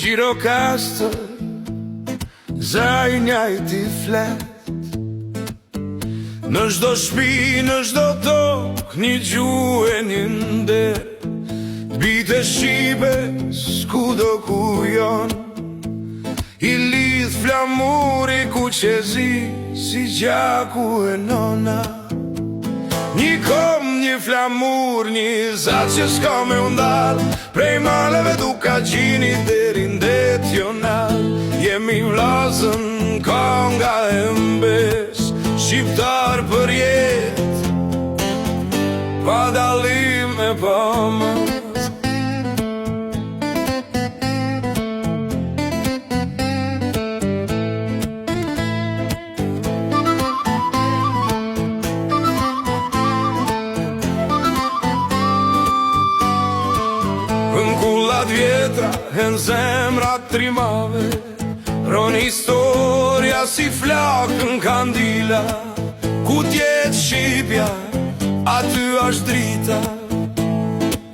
Gjirokastër, zajnja i ti flet. Në çdo shtëpi, në çdo tokë, një gjuhë e një nder. Bite shqipes, kudo ku jon, i lidh flamuri ku qezi, si gjaku e nona. Një kom, një flamur, një zat që s'ka me undal, prej maleve duka gjini deri ndet jonal. Jemi vlazën, konga e mbes, shqiptar për jet, pa dalim e pa mës. Në kullat vjetra, e në zemrat trimave, ron historia si flak në kandila. Ku tjetë Shqipja, aty është drita,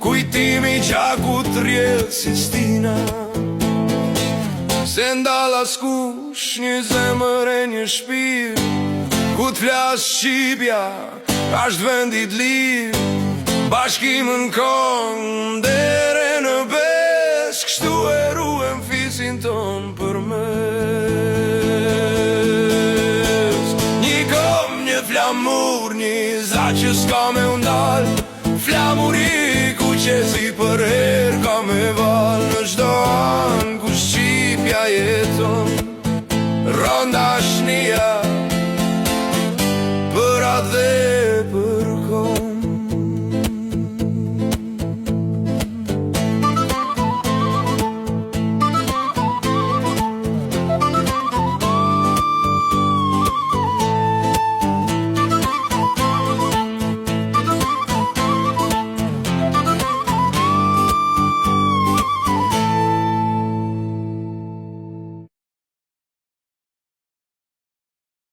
kujtimi gjaku të rjedh si stina. Se ndal askush, një zemër e një shpir, ku t'flas Shqipja, është vendit lir. Bashkimën kong, dere në bes, kështu e ruem fisin ton për mes. Një kom, një flamur, një zat që s'ka me undal, flamuri ku qesi për her ka me val. Në çdo an ku Shqipja jeton, ronda shnia për atë